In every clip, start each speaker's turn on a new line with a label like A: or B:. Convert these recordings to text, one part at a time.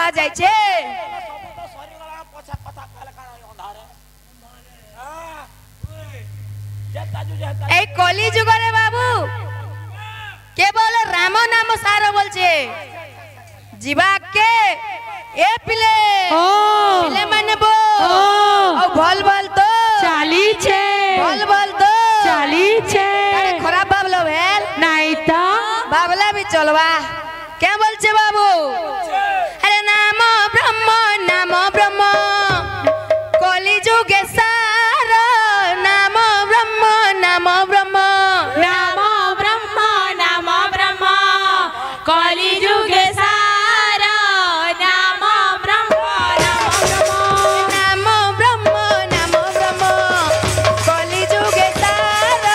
A: कहा जाय छे ए कली जुग रे बाबू केवल राम नाम सार बोलछे जीवा के ए पिले पिले माने बो ओ भल भल तो
B: चाली छे
A: भल भल तो
B: चाली छे
A: अरे खराब बाबलो भेल
B: नहीं तो
A: बाबला भी चलवा क्या बोलछे बाबू अरे नाम ब्रह्म कली जुगे सार नाम ब्रह्म
B: नाम ब्रह्म कली जुगे सारा नाम ब्रह्म
A: नाम ब्रह्म कली जुगे सार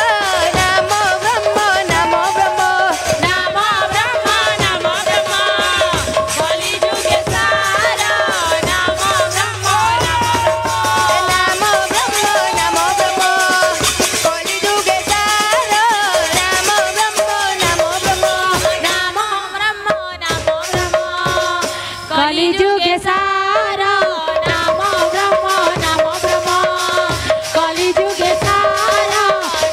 A: नाम ब्रह्म
B: नाम ब्रह्म कली जुगे सारा नाम ब्रह्म
A: नाम ब्रह्म कली जुगे सार नाम ब्रह्म
B: कली जुगे सारा नाम ब्रह्म कली जुगे सारा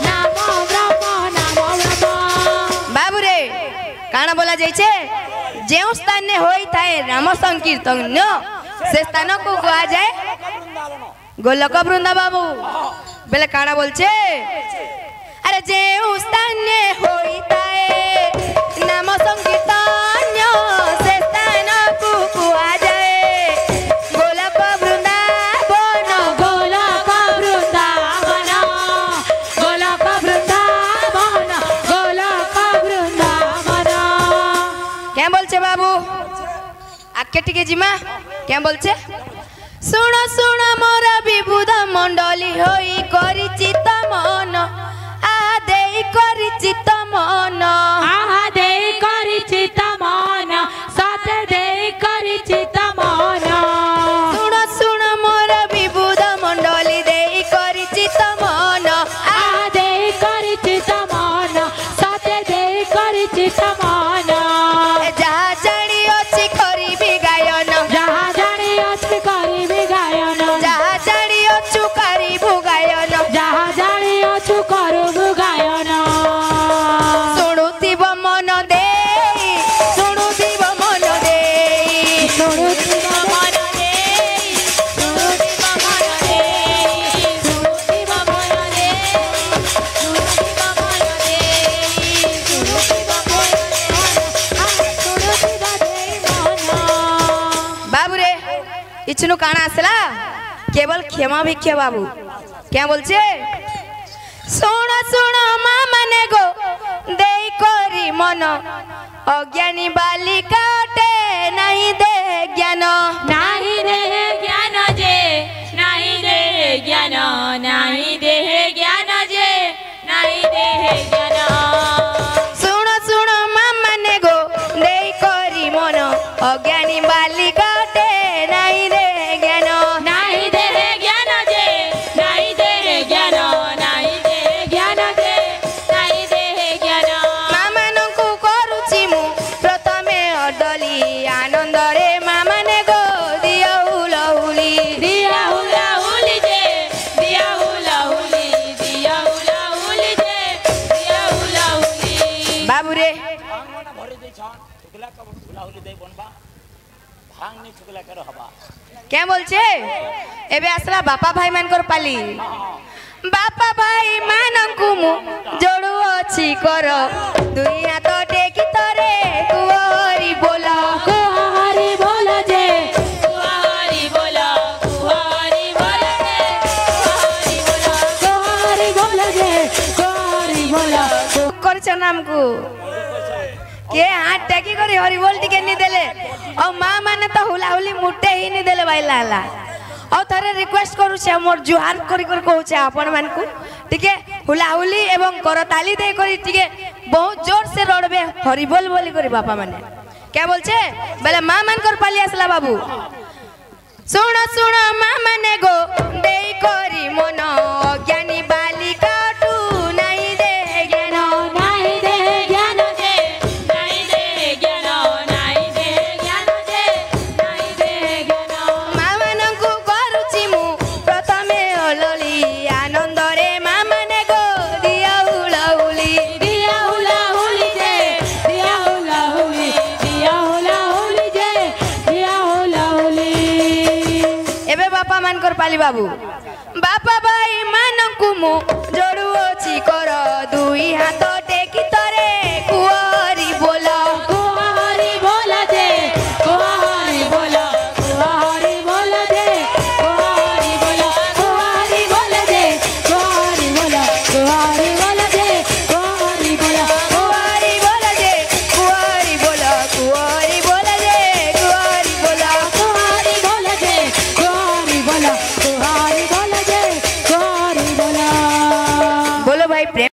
B: नाम ब्रह्म
A: बाबू रे काना बोला जाइछे जेउ स्थान ने होई थाए राम संकीर्तन से स्थान को कहा जाए गोलक वृंदा बाबू बेले काना बोलछे अरे जेउ स्थान ने होई थाए नाम संकीर्तन से स्थान को कहा जाए गोलक वृंदावन
B: गोलक वृंदावन
A: क्या बोलछे बाबू आके टिके जिमा क्या बोलछे सुन सुन मोर विबुध मंडली होई करी चित मन आ देई करी चित मन
B: आहा दे करी चित मन सत दे करी चित मन
A: सुन सुन मोर विबुध मंडली देई करी चित मन
B: आहा दे करी चित मन सत दे करी चित मन
A: जहा जानी अछि करिबी गायन
B: जहाँ जानी अछि करिबी गायन
A: जहा जानी अछु करिबु गायन
B: जहाँ जानी अछु करबु गायन
A: शुणुथिब मन देई शुणुथिब मन देई
B: सुरुतिब मन देई सुरुतिब मन देई सुरुतिब मन देई सुरुतिब मन देई सुरुतिब मन देई मन
A: बाबू रे इचनु काना आसला केवल क्षमा भिक्षा बाबू क्या बोलछे सुन सुन माँ मने गो देई करी मन अज्ञानी बालिका अटे नहीं दे ज्ञान
B: नाही दे ज्ञान जे नाही दे ज्ञान नाही दे ज्ञान जे नाही दे ज्ञान
A: सुन सुन माँ मने गो देई करी मन अज्ञानी बालिका अटे नहीं दे ज्ञान
B: नाही दे ज्ञान जे नाही दे ज्ञान नाही दे ज्ञान जे नाही दे ज्ञान
A: माँ मानकु करुछि मु प्रथमे अडली आनंद रे माँ मने गो दिया हुलहुली
B: दिया हुला हुली जे दिया हुला हुली दिया हुला हुली जे दिया हुला हुली
A: बाबू रे क्या बोलछे एबे आसला बापा भाई मानकर पाली बापा भाई मानकु मु जोड़ू अछि कर दुई हाथ टेकी तरे कुहरी बोला
B: कुहरी बोल जे कुहरी बोल कुहरी बोल जे कुहरी बोल जे कुहरी बोल
A: करछ नाम को के हाथ टेकी करी हरि बोल टिके नी देले और मां माने तो हुलाहुली मुटे ही नी देले भाई लाला और थारे रिक्वेस्ट करू छे मोर जुहार करी कर कहू छे आपण मान को टिके हुलाहुली एवं करताली दे करी टिके बहुत जोर से रोडबे हरि बोल बोली करी बापा माने क्या बोलछे बेले मां मान कर पाली आसला बाबू सुन सुन मां माने गो देई करी मन ज्ञानी बालिका टू नहीं दे ज्ञान
B: नाही दे ज्ञान जे नाही दे ज्ञान नाही दे ज्ञान जे नाही
A: माली बाबू बापा भाई मानकु मु जोड़ुओ छी कर दुई हाथ